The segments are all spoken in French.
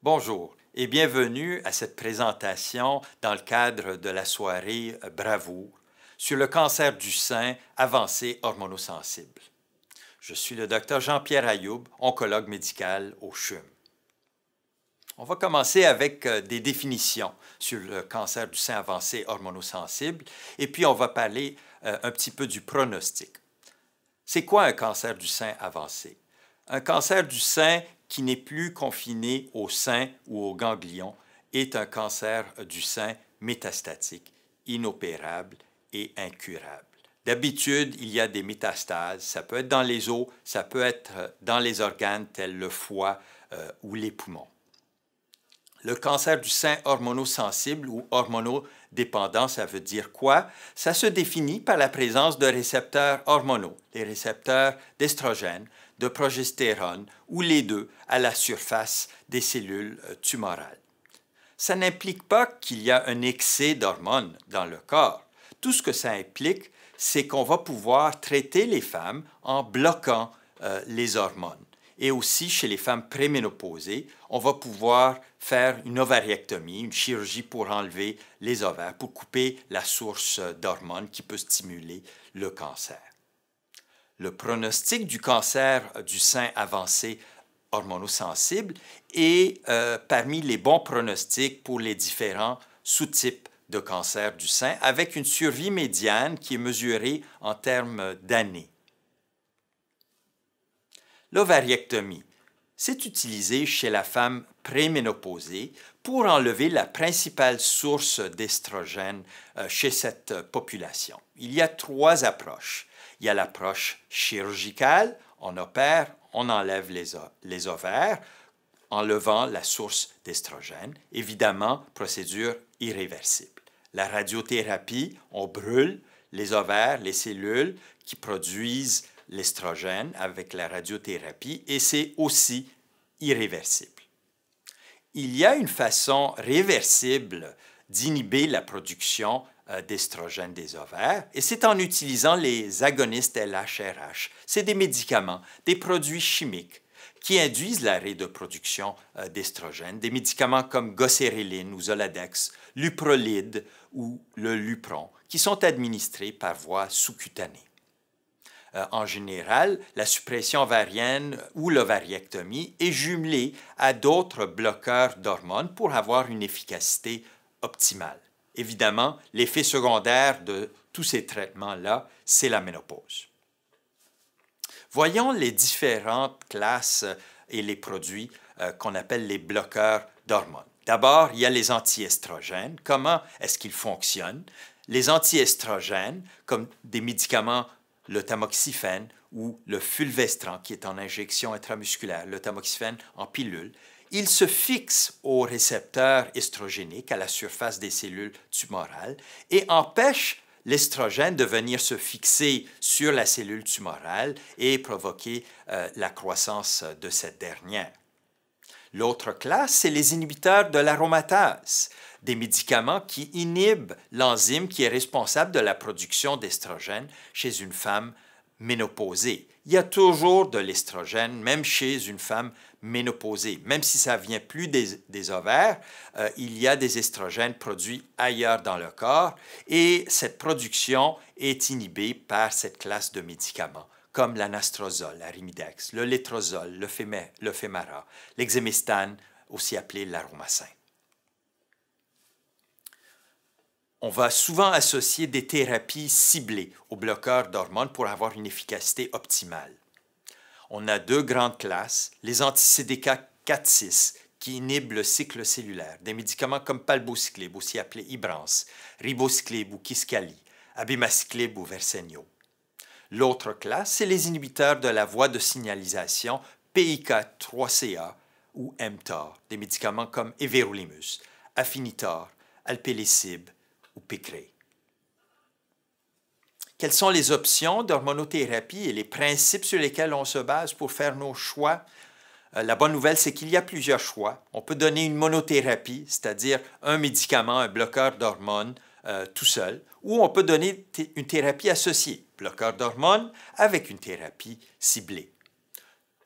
Bonjour et bienvenue à cette présentation dans le cadre de la soirée Bravoure sur le cancer du sein avancé hormonosensible. Je suis le Dr Jean-Pierre Ayoub, oncologue médical au CHUM. On va commencer avec des définitions sur le cancer du sein avancé hormonosensible et puis on va parler un petit peu du pronostic. C'est quoi un cancer du sein avancé? Un cancer du sein qui n'est plus confiné au sein ou au ganglion est un cancer du sein métastatique, inopérable et incurable. D'habitude, il y a des métastases, ça peut être dans les os, ça peut être dans les organes tels le foie ou les poumons. Le cancer du sein hormonosensible ou hormonodépendant, ça veut dire quoi? Ça se définit par la présence de récepteurs hormonaux, les récepteurs d'estrogène, de progestérone ou les deux à la surface des cellules tumorales. Ça n'implique pas qu'il y a un excès d'hormones dans le corps. Tout ce que ça implique, c'est qu'on va pouvoir traiter les femmes en bloquant les hormones. Et aussi, chez les femmes préménopausées, on va pouvoir faire une ovariectomie, une chirurgie pour enlever les ovaires, pour couper la source d'hormones qui peut stimuler le cancer. Le pronostic du cancer du sein avancé hormonosensible est parmi les bons pronostics pour les différents sous-types de cancer du sein, avec une survie médiane qui est mesurée en termes d'années. L'ovariectomie, c'est utilisé chez la femme préménopausée pour enlever la principale source d'estrogène chez cette population. Il y a trois approches. Il y a l'approche chirurgicale, on opère, on enlève les ovaires, enlevant la source d'estrogène. Évidemment, procédure irréversible. La radiothérapie, on brûle les ovaires, les cellules qui produisent l'estrogène avec la radiothérapie et c'est aussi irréversible. Il y a une façon réversible d'inhiber la production d'estrogène des ovaires et c'est en utilisant les agonistes LHRH. C'est des médicaments, des produits chimiques qui induisent l'arrêt de production d'estrogène, des médicaments comme gocériline ou Zoladex, l'uprolide ou le Lupron, qui sont administrés par voie sous-cutanée. En général, la suppression ovarienne ou l'ovariectomie est jumelée à d'autres bloqueurs d'hormones pour avoir une efficacité optimale. Évidemment, l'effet secondaire de tous ces traitements-là, c'est la ménopause. Voyons les différentes classes et les produits qu'on appelle les bloqueurs d'hormones. D'abord, il y a les antiestrogènes. Comment est-ce qu'ils fonctionnent? Les antiestrogènes, comme des médicaments, le tamoxifène ou le fulvestrant, qui est en injection intramusculaire, le tamoxifène en pilule, ils se fixent aux récepteurs estrogéniques à la surface des cellules tumorales et empêchent l'estrogène de venir se fixer sur la cellule tumorale et provoquer la croissance de cette dernière. L'autre classe, c'est les inhibiteurs de l'aromatase, des médicaments qui inhibent l'enzyme qui est responsable de la production d'estrogène chez une femme ménopausée. Il y a toujours de l'estrogène, même chez une femme ménopausée. Même si ça ne vient plus des ovaires, il y a des estrogènes produits ailleurs dans le corps et cette production est inhibée par cette classe de médicaments comme l'anastrozole, l'arimidex, le létrozole, le Femara, l'exemestane, aussi appelé l'aromacin. On va souvent associer des thérapies ciblées aux bloqueurs d'hormones pour avoir une efficacité optimale. On a deux grandes classes, les anti-CDK 4-6 qui inhibent le cycle cellulaire, des médicaments comme palbociclib, aussi appelé Ibrance, ribociclib ou Kisqali, abemaciclib ou Verzenio. L'autre classe, c'est les inhibiteurs de la voie de signalisation PIK3CA ou mTOR, des médicaments comme everolimus, Afinitor, alpelisib ou Piqray. Quelles sont les options d'hormonothérapie et les principes sur lesquels on se base pour faire nos choix? La bonne nouvelle, c'est qu'il y a plusieurs choix. On peut donner une monothérapie, c'est-à-dire un médicament, un bloqueur d'hormones tout seul, ou on peut donner une thérapie associée, bloqueur d'hormones avec une thérapie ciblée.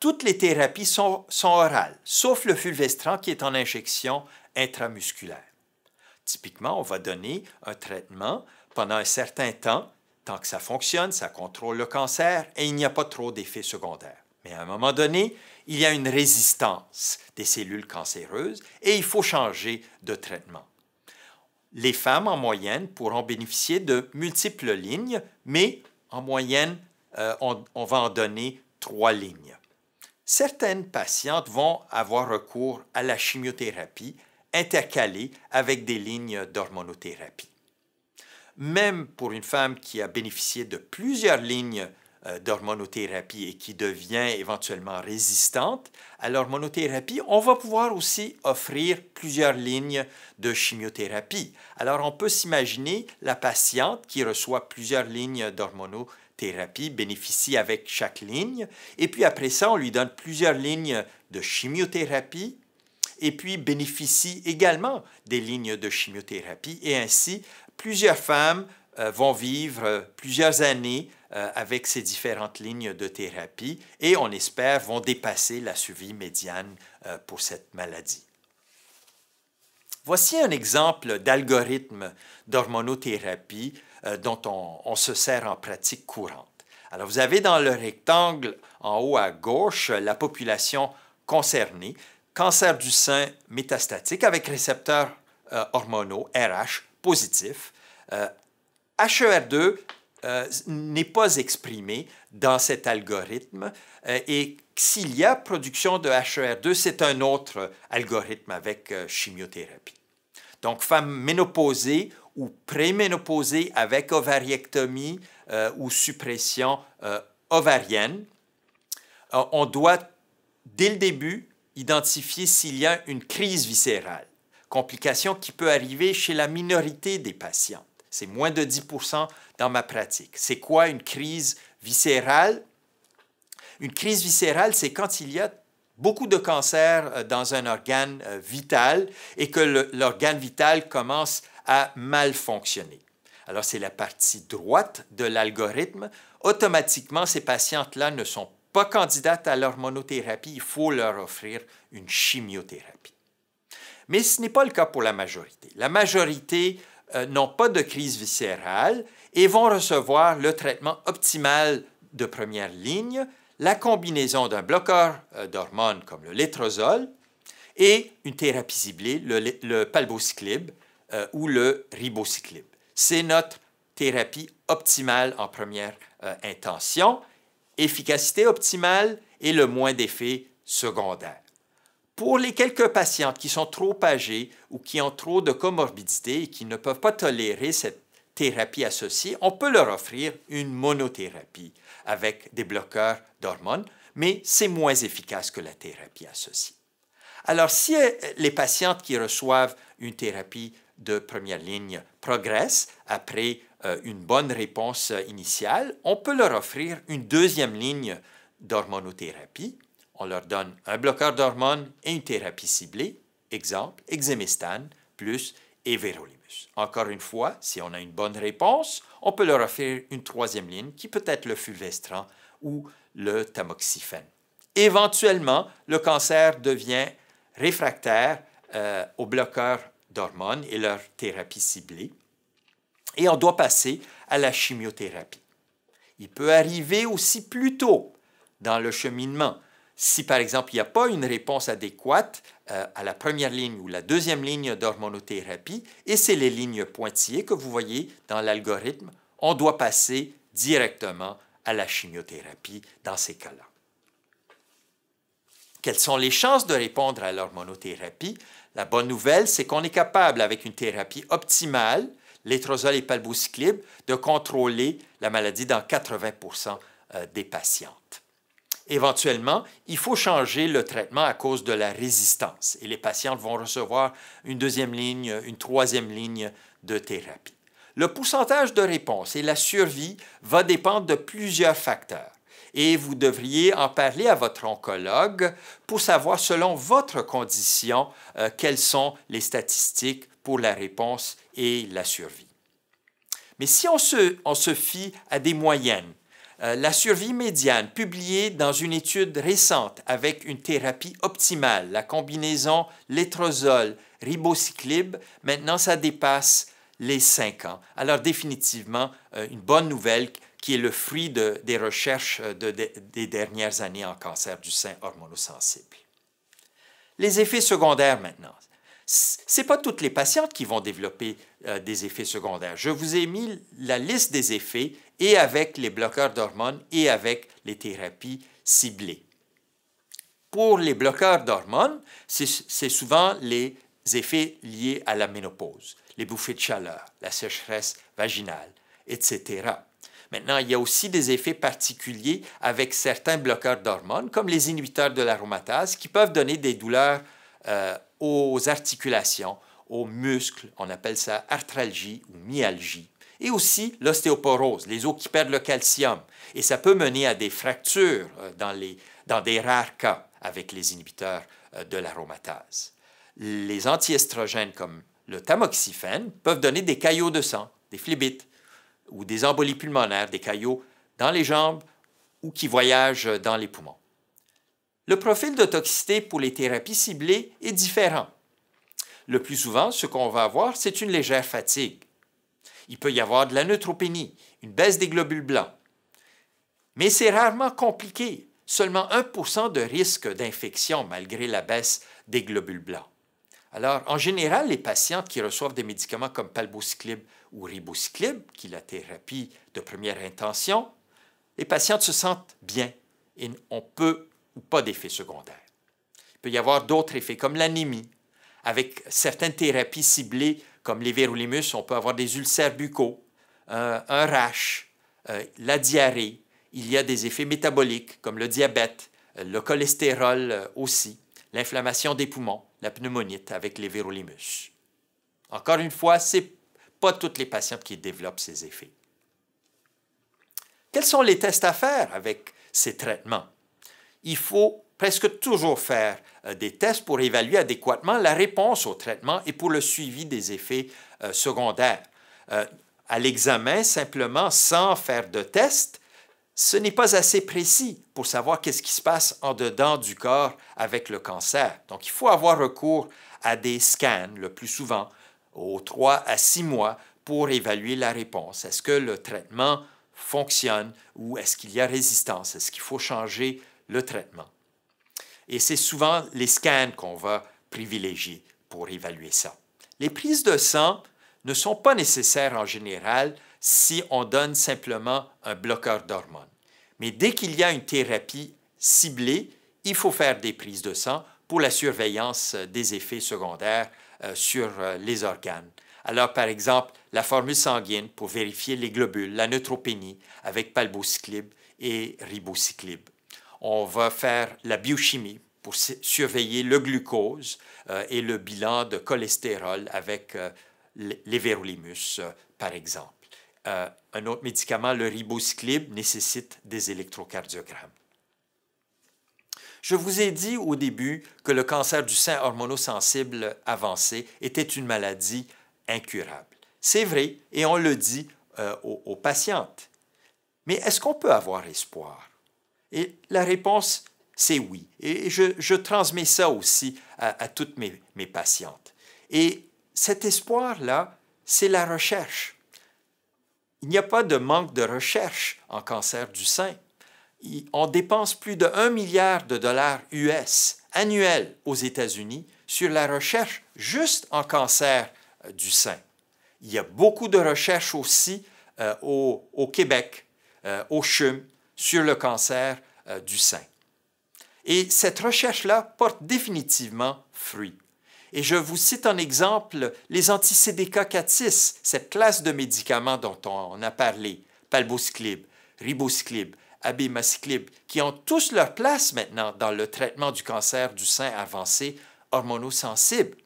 toutes les thérapies sont orales, sauf le fulvestrant qui est en injection intramusculaire. Typiquement, on va donner un traitement pendant un certain temps, tant que ça fonctionne, ça contrôle le cancer et il n'y a pas trop d'effets secondaires. Mais à un moment donné, il y a une résistance des cellules cancéreuses et il faut changer de traitement. Les femmes, en moyenne, pourront bénéficier de multiples lignes, mais en moyenne, on va en donner 3 lignes. Certaines patientes vont avoir recours à la chimiothérapie intercalée avec des lignes d'hormonothérapie. Même pour une femme qui a bénéficié de plusieurs lignes d'hormonothérapie et qui devient éventuellement résistante à l'hormonothérapie, on va pouvoir aussi offrir plusieurs lignes de chimiothérapie. Alors, on peut s'imaginer la patiente qui reçoit plusieurs lignes d'hormonothérapie bénéficie avec chaque ligne, et puis après ça, on lui donne plusieurs lignes de chimiothérapie, et puis bénéficie également des lignes de chimiothérapie, et ainsi, plusieurs femmes vont vivre plusieurs années avec ces différentes lignes de thérapie et on espère vont dépasser la survie médiane pour cette maladie. Voici un exemple d'algorithme d'hormonothérapie dont on se sert en pratique courante. Alors, vous avez dans le rectangle en haut à gauche la population concernée, cancer du sein métastatique avec récepteurs hormonaux RH positifs. HER2 n'est pas exprimé dans cet algorithme et s'il y a production de HER2, c'est un autre algorithme avec chimiothérapie. Donc, femmes ménopausées ou préménopausées avec ovariectomie ou suppression ovarienne, on doit, dès le début, identifier s'il y a une crise viscérale, complication qui peut arriver chez la minorité des patients. C'est moins de 10% dans ma pratique. C'est quoi une crise viscérale? Une crise viscérale, c'est quand il y a beaucoup de cancer dans un organe vital et que l'organe vital commence à mal fonctionner. Alors, c'est la partie droite de l'algorithme. Automatiquement, ces patientes-là ne sont pas candidates à l'hormonothérapie. Il faut leur offrir une chimiothérapie. Mais ce n'est pas le cas pour la majorité. La majorité n'ont pas de crise viscérale et vont recevoir le traitement optimal de première ligne, la combinaison d'un bloqueur d'hormones comme le létrozole et une thérapie ciblée, le palbociclib ou le ribociclib. C'est notre thérapie optimale en première intention, efficacité optimale et le moins d'effets secondaires. Pour les quelques patientes qui sont trop âgées ou qui ont trop de comorbidités et qui ne peuvent pas tolérer cette thérapie associée, on peut leur offrir une monothérapie avec des bloqueurs d'hormones, mais c'est moins efficace que la thérapie associée. Alors, si les patientes qui reçoivent une thérapie de première ligne progressent après une bonne réponse initiale, on peut leur offrir une deuxième ligne d'hormonothérapie. On leur donne un bloqueur d'hormones et une thérapie ciblée, exemple, exemestane plus everolimus. Encore une fois, si on a une bonne réponse, on peut leur offrir une troisième ligne qui peut être le fulvestrant ou le tamoxifène. Éventuellement, le cancer devient réfractaire aux bloqueurs d'hormones et leur thérapie ciblée et on doit passer à la chimiothérapie. Il peut arriver aussi plus tôt dans le cheminement. Si, par exemple, il n'y a pas une réponse adéquate à la première ligne ou la deuxième ligne d'hormonothérapie, et c'est les lignes pointillées que vous voyez dans l'algorithme, on doit passer directement à la chimiothérapie dans ces cas-là. Quelles sont les chances de répondre à l'hormonothérapie? La bonne nouvelle, c'est qu'on est capable, avec une thérapie optimale, létrozole et palbociclib, de contrôler la maladie dans 80% des patientes. Éventuellement, il faut changer le traitement à cause de la résistance et les patientes vont recevoir une deuxième ligne, une troisième ligne de thérapie. Le pourcentage de réponse et la survie va dépendre de plusieurs facteurs et vous devriez en parler à votre oncologue pour savoir, selon votre condition, quelles sont les statistiques pour la réponse et la survie. Mais si on se fie à des moyennes, La survie médiane, publiée dans une étude récente avec une thérapie optimale, la combinaison létrozole-ribociclib, maintenant ça dépasse les 5 ans. Alors définitivement, une bonne nouvelle qui est le fruit des recherches des dernières années en cancer du sein hormonosensible. Les effets secondaires maintenant. Ce n'est pas toutes les patientes qui vont développer des effets secondaires. Je vous ai mis la liste des effets et avec les bloqueurs d'hormones et avec les thérapies ciblées. Pour les bloqueurs d'hormones, c'est souvent les effets liés à la ménopause, les bouffées de chaleur, la sécheresse vaginale, etc. Maintenant, il y a aussi des effets particuliers avec certains bloqueurs d'hormones, comme les inhibiteurs de l'aromatase, qui peuvent donner des douleurs aux articulations, aux muscles, on appelle ça arthralgie ou myalgie, et aussi l'ostéoporose, les os qui perdent le calcium. Et ça peut mener à des fractures dans des rares cas avec les inhibiteurs de l'aromatase. Les antiestrogènes comme le tamoxifène peuvent donner des caillots de sang, des phlébites, ou des embolies pulmonaires, des caillots dans les jambes ou qui voyagent dans les poumons. Le profil de toxicité pour les thérapies ciblées est différent. Le plus souvent, ce qu'on va avoir, c'est une légère fatigue. Il peut y avoir de la neutropénie, une baisse des globules blancs. Mais c'est rarement compliqué, seulement 1% de risque d'infection malgré la baisse des globules blancs. Alors, en général, les patientes qui reçoivent des médicaments comme palbociclib ou ribociclib, qui est la thérapie de première intention, les patientes se sentent bien et n'ont peu ou pas d'effets secondaires. Il peut y avoir d'autres effets comme l'anémie. Avec certaines thérapies ciblées comme les vérolimus, on peut avoir des ulcères buccaux, un rash, la diarrhée. Il y a des effets métaboliques comme le diabète, le cholestérol aussi, l'inflammation des poumons, la pneumonite avec les vérolimus. Encore une fois, ce n'est pas toutes les patientes qui développent ces effets. Quels sont les tests à faire avec ces traitements? Il faut presque toujours faire des tests pour évaluer adéquatement la réponse au traitement et pour le suivi des effets secondaires. À l'examen, simplement, sans faire de test, ce n'est pas assez précis pour savoir qu'est-ce qui se passe en dedans du corps avec le cancer. Donc, il faut avoir recours à des scans, le plus souvent, aux 3 à 6 mois, pour évaluer la réponse. Est-ce que le traitement fonctionne ou est-ce qu'il y a résistance? Est-ce qu'il faut changer le traitement? Et c'est souvent les scans qu'on va privilégier pour évaluer ça. Les prises de sang ne sont pas nécessaires en général si on donne simplement un bloqueur d'hormones. Mais dès qu'il y a une thérapie ciblée, il faut faire des prises de sang pour la surveillance des effets secondaires sur les organes. Alors, par exemple, la formule sanguine pour vérifier les globules, la neutropénie avec palbociclib et ribociclib. On va faire la biochimie pour surveiller le glucose et le bilan de cholestérol avec les vérolimus, par exemple. Un autre médicament, le ribociclib, nécessite des électrocardiogrammes. Je vous ai dit au début que le cancer du sein hormonosensible avancé était une maladie incurable. C'est vrai, et on le dit aux patientes. Mais est-ce qu'on peut avoir espoir? Et la réponse, c'est oui. Et je transmets ça aussi à toutes mes patientes. Et cet espoir-là, c'est la recherche. Il n'y a pas de manque de recherche en cancer du sein. On dépense plus de 1 milliard de dollars US annuels aux États-Unis sur la recherche juste en cancer du sein. Il y a beaucoup de recherches aussi au Québec, au CHUM, sur le cancer du sein. Et cette recherche-là porte définitivement fruit. Et je vous cite en exemple les anti-CDK4/6, cette classe de médicaments dont on a parlé, palbociclib, ribociclib, abemaciclib, qui ont tous leur place maintenant dans le traitement du cancer du sein avancé hormonosensible.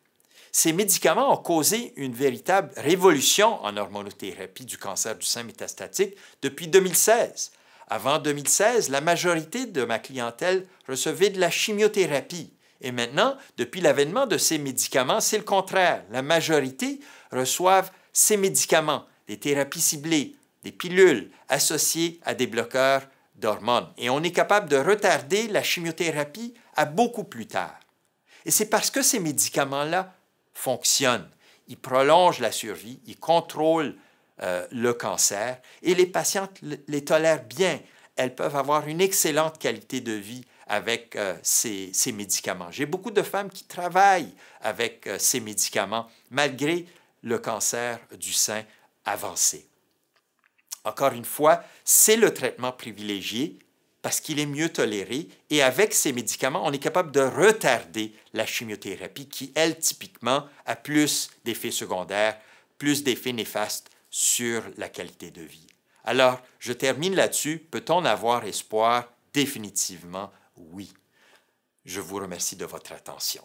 Ces médicaments ont causé une véritable révolution en hormonothérapie du cancer du sein métastatique depuis 2016. Avant 2016, la majorité de ma clientèle recevait de la chimiothérapie. Et maintenant, depuis l'avènement de ces médicaments, c'est le contraire. La majorité reçoivent ces médicaments, des thérapies ciblées, des pilules associées à des bloqueurs d'hormones. Et on est capable de retarder la chimiothérapie à beaucoup plus tard. Et c'est parce que ces médicaments-là fonctionnent. Ils prolongent la survie, ils contrôlent le cancer et les patientes les tolèrent bien. Elles peuvent avoir une excellente qualité de vie avec ces médicaments. J'ai beaucoup de femmes qui travaillent avec ces médicaments malgré le cancer du sein avancé. Encore une fois, c'est le traitement privilégié parce qu'il est mieux toléré et avec ces médicaments, on est capable de retarder la chimiothérapie qui, elle, typiquement, a plus d'effets secondaires, plus d'effets néfastes sur la qualité de vie. Alors, je termine là-dessus. Peut-on avoir espoir? Définitivement, oui. Je vous remercie de votre attention.